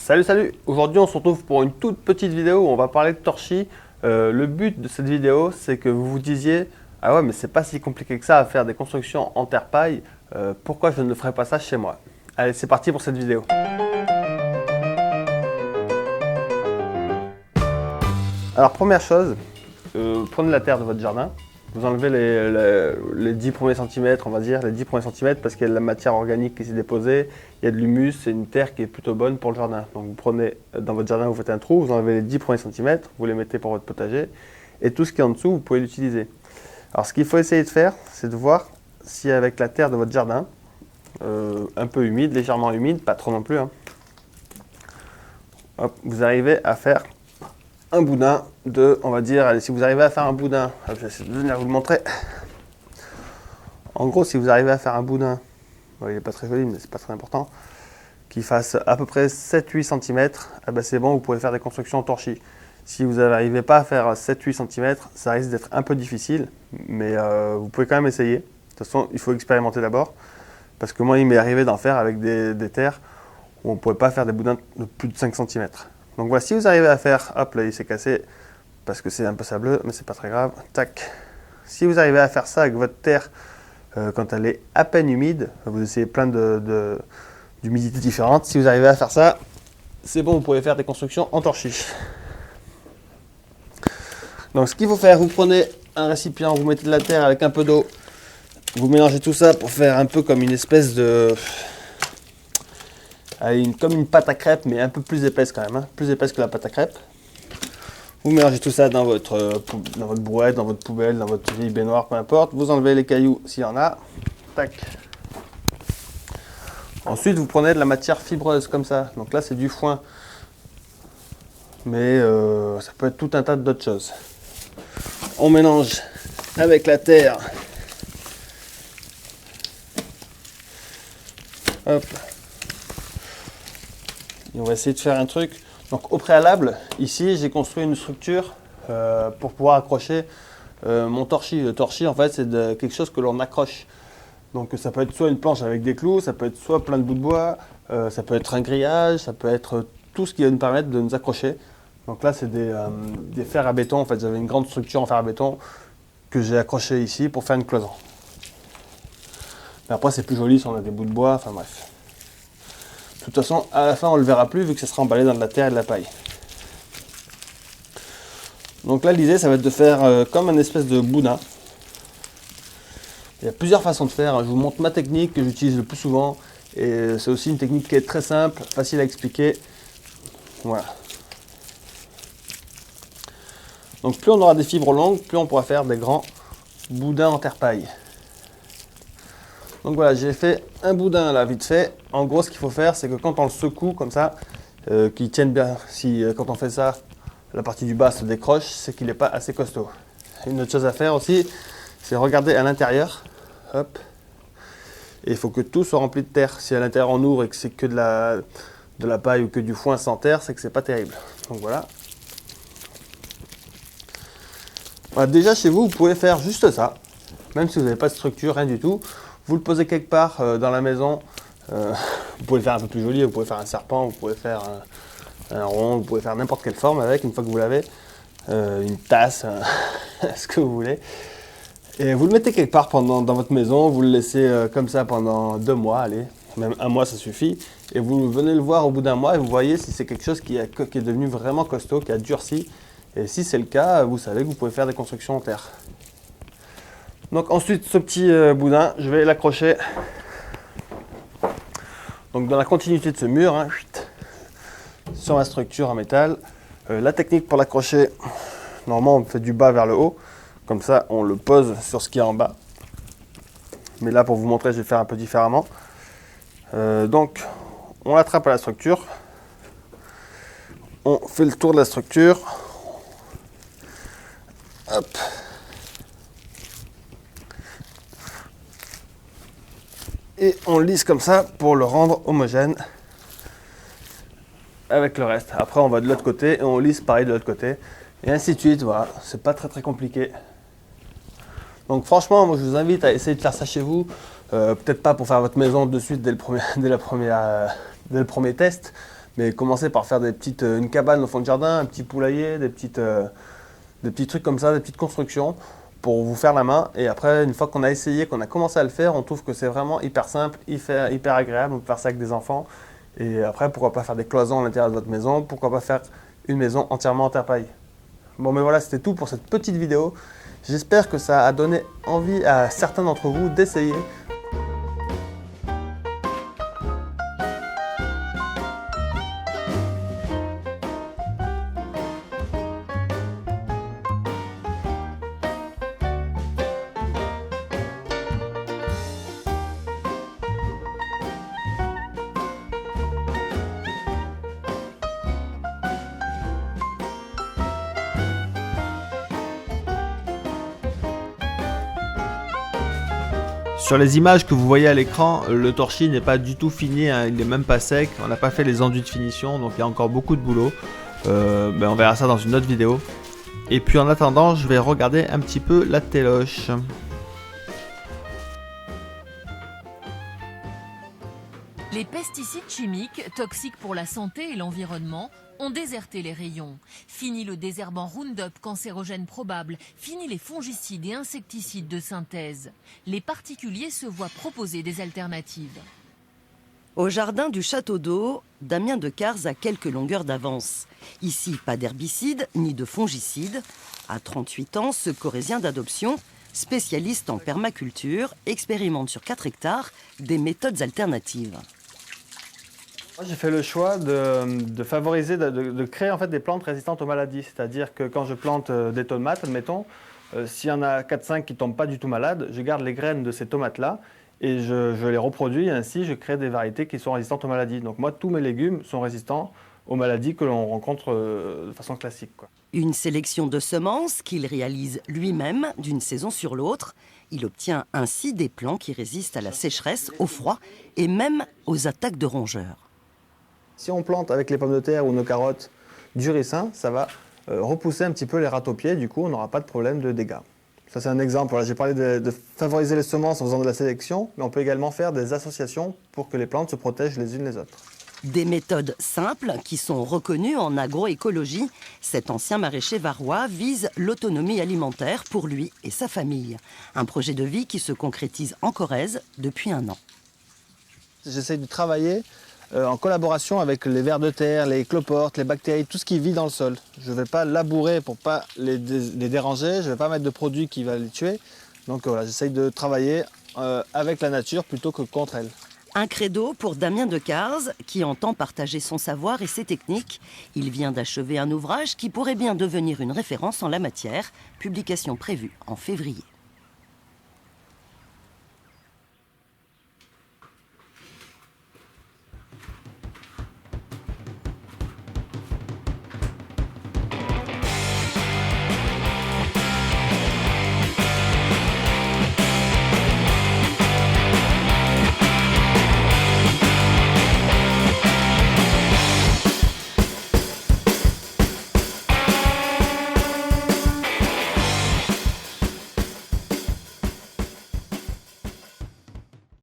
Salut! Aujourd'hui on se retrouve pour une toute petite vidéo où on va parler de torchis. Le but de cette vidéo c'est que vous vous disiez ah ouais mais c'est pas si compliqué que ça à faire des constructions en terre paille, pourquoi je ne ferais pas ça chez moi? Allez c'est parti pour cette vidéo. Alors première chose, prenez la terre de votre jardin. Vous enlevez les 10 premiers centimètres, on va dire, les 10 premiers centimètres parce qu'il y a de la matière organique qui s'est déposée, il y a de l'humus, c'est une terre qui est plutôt bonne pour le jardin. Donc vous prenez dans votre jardin, vous faites un trou, vous enlevez les 10 premiers centimètres, vous les mettez pour votre potager et tout ce qui est en dessous, vous pouvez l'utiliser. Alors ce qu'il faut essayer de faire, c'est de voir si avec la terre de votre jardin, un peu humide, légèrement humide, pas trop non plus, hein, hop, vous arrivez à faire un boudin de, on va dire, allez, si vous arrivez à faire un boudin, je vais essayer de venir vous le montrer. En gros, si vous arrivez à faire un boudin, bon, il n'est pas très joli, mais c'est pas très important, qui fasse à peu près 7-8 cm, ah ben c'est bon, vous pouvez faire des constructions en torchis. Si vous n'arrivez pas à faire 7-8 cm, ça risque d'être un peu difficile, mais vous pouvez quand même essayer. De toute façon, il faut expérimenter d'abord, parce que moi, il m'est arrivé d'en faire avec des terres où on ne pouvait pas faire des boudins de plus de 5 cm. Donc voilà, si vous arrivez à faire, hop là il s'est cassé parce que c'est un peu sableux, mais c'est pas très grave, tac. Si vous arrivez à faire ça avec votre terre quand elle est à peine humide, vous essayez plein d'humidités différentes, si vous arrivez à faire ça, c'est bon, vous pouvez faire des constructions en torchis. Donc ce qu'il faut faire, vous prenez un récipient, vous mettez de la terre avec un peu d'eau, vous mélangez tout ça pour faire un peu comme une espèce de... comme une pâte à crêpes, mais un peu plus épaisse quand même, hein, plus épaisse que la pâte à crêpes. Vous mélangez tout ça dans votre brouette, dans votre poubelle, dans votre vieille baignoire, peu importe. Vous enlevez les cailloux s'il y en a. Tac. Ensuite, vous prenez de la matière fibreuse comme ça. Donc là, c'est du foin. Mais ça peut être tout un tas d'autres choses. On mélange avec la terre. Hop. Et on va essayer de faire un truc. Donc au préalable, ici j'ai construit une structure pour pouvoir accrocher mon torchis. Le torchis en fait c'est quelque chose que l'on accroche. Donc ça peut être soit une planche avec des clous, ça peut être soit plein de bouts de bois, ça peut être un grillage, ça peut être tout ce qui va nous permettre de nous accrocher. Donc là c'est des fers à béton, en fait j'avais une grande structure en fer à béton que j'ai accroché ici pour faire une cloison. Mais après c'est plus joli si on a des bouts de bois, enfin bref. De toute façon, à la fin, on ne le verra plus vu que ça sera emballé dans de la terre et de la paille. Donc là, l'idée, ça va être de faire comme un espèce de boudin. Il y a plusieurs façons de faire. Je vous montre ma technique que j'utilise le plus souvent. Et c'est aussi une technique qui est très simple, facile à expliquer. Voilà. Donc plus on aura des fibres longues, plus on pourra faire des grands boudins en terre paille. Donc voilà, j'ai fait un boudin là vite fait. En gros, ce qu'il faut faire, c'est que quand on le secoue comme ça, qu'il tienne bien, quand on fait ça, la partie du bas se décroche, c'est qu'il n'est pas assez costaud. Une autre chose à faire aussi, c'est regarder à l'intérieur. Hop. Et il faut que tout soit rempli de terre. Si à l'intérieur on ouvre et que c'est que de la paille ou que du foin sans terre, c'est que c'est pas terrible. Donc voilà. Voilà. Déjà chez vous, vous pouvez faire juste ça. Même si vous n'avez pas de structure, rien du tout. Vous le posez quelque part dans la maison, vous pouvez le faire un peu plus joli, vous pouvez faire un serpent, vous pouvez faire un rond, vous pouvez faire n'importe quelle forme avec, une fois que vous l'avez, une tasse, ce que vous voulez. Et vous le mettez quelque part dans votre maison, vous le laissez comme ça pendant 2 mois, allez, même 1 mois ça suffit. Et vous venez le voir au bout d'1 mois et vous voyez si c'est quelque chose qui est devenu vraiment costaud, qui a durci. Et si c'est le cas, vous savez que vous pouvez faire des constructions en terre. Donc ensuite, ce petit boudin, je vais l'accrocher donc dans la continuité de ce mur, hein, sur ma structure en métal. La technique pour l'accrocher, normalement on fait du bas vers le haut, comme ça on le pose sur ce qui est en bas. Mais là pour vous montrer, je vais faire un peu différemment. Donc on l'attrape à la structure, on fait le tour de la structure, hop. Et on lisse comme ça pour le rendre homogène avec le reste. Après on va de l'autre côté et on lisse pareil de l'autre côté. Et ainsi de suite, voilà, c'est pas très compliqué. Donc franchement, moi je vous invite à essayer de faire ça chez vous. Peut-être pas pour faire votre maison de suite dès le premier test. Mais commencez par faire une cabane au fond de jardin, un petit poulailler, des petits trucs comme ça, des petites constructions pour vous faire la main. Et après, une fois qu'on a essayé, qu'on a commencé à le faire, on trouve que c'est vraiment hyper simple, hyper agréable. On peut faire ça avec des enfants. Et après, pourquoi pas faire des cloisons à l'intérieur de votre maison? Pourquoi pas faire une maison entièrement en terre paille? Bon, mais voilà, c'était tout pour cette petite vidéo. J'espère que ça a donné envie à certains d'entre vous d'essayer. Sur les images que vous voyez à l'écran, le torchis n'est pas du tout fini, hein, il n'est même pas sec, on n'a pas fait les enduits de finition, donc il y a encore beaucoup de boulot. On verra ça dans une autre vidéo. Et puis en attendant, je vais regarder un petit peu la téloche. Les pesticides chimiques, toxiques pour la santé et l'environnement, ont déserté les rayons. Fini le désherbant Roundup, cancérogène probable. Fini les fongicides et insecticides de synthèse. Les particuliers se voient proposer des alternatives. Au jardin du Château d'Eau, Damien Decars a quelques longueurs d'avance. Ici, pas d'herbicides ni de fongicides. À 38 ans, ce Corrézien d'adoption, spécialiste en permaculture, expérimente sur 4 hectares des méthodes alternatives. Moi, j'ai fait le choix de favoriser, de créer en fait des plantes résistantes aux maladies. C'est-à-dire que quand je plante des tomates, admettons, s'il y en a 4-5 qui ne tombent pas du tout malades, je garde les graines de ces tomates-là et je les reproduis. Et ainsi, je crée des variétés qui sont résistantes aux maladies. Donc moi, tous mes légumes sont résistants aux maladies que l'on rencontre de façon classique, quoi. Une sélection de semences qu'il réalise lui-même d'une saison sur l'autre. Il obtient ainsi des plants qui résistent à la sécheresse, au froid et même aux attaques de rongeurs. Si on plante avec les pommes de terre ou nos carottes du ricin, ça va repousser un petit peu les râteaux-pieds, du coup on n'aura pas de problème de dégâts. Ça c'est un exemple, voilà, j'ai parlé de favoriser les semences en faisant de la sélection, mais on peut également faire des associations pour que les plantes se protègent les unes les autres. Des méthodes simples qui sont reconnues en agroécologie. Cet ancien maraîcher varois vise l'autonomie alimentaire pour lui et sa famille. Un projet de vie qui se concrétise en Corrèze depuis 1 an. J'essaie de travailler en collaboration avec les vers de terre, les cloportes, les bactéries, tout ce qui vit dans le sol. Je ne vais pas labourer pour ne pas les déranger, je ne vais pas mettre de produits qui va les tuer. Donc voilà, j'essaie de travailler avec la nature plutôt que contre elle. Un credo pour Damien Decars qui entend partager son savoir et ses techniques. Il vient d'achever un ouvrage qui pourrait bien devenir une référence en la matière. Publication prévue en février.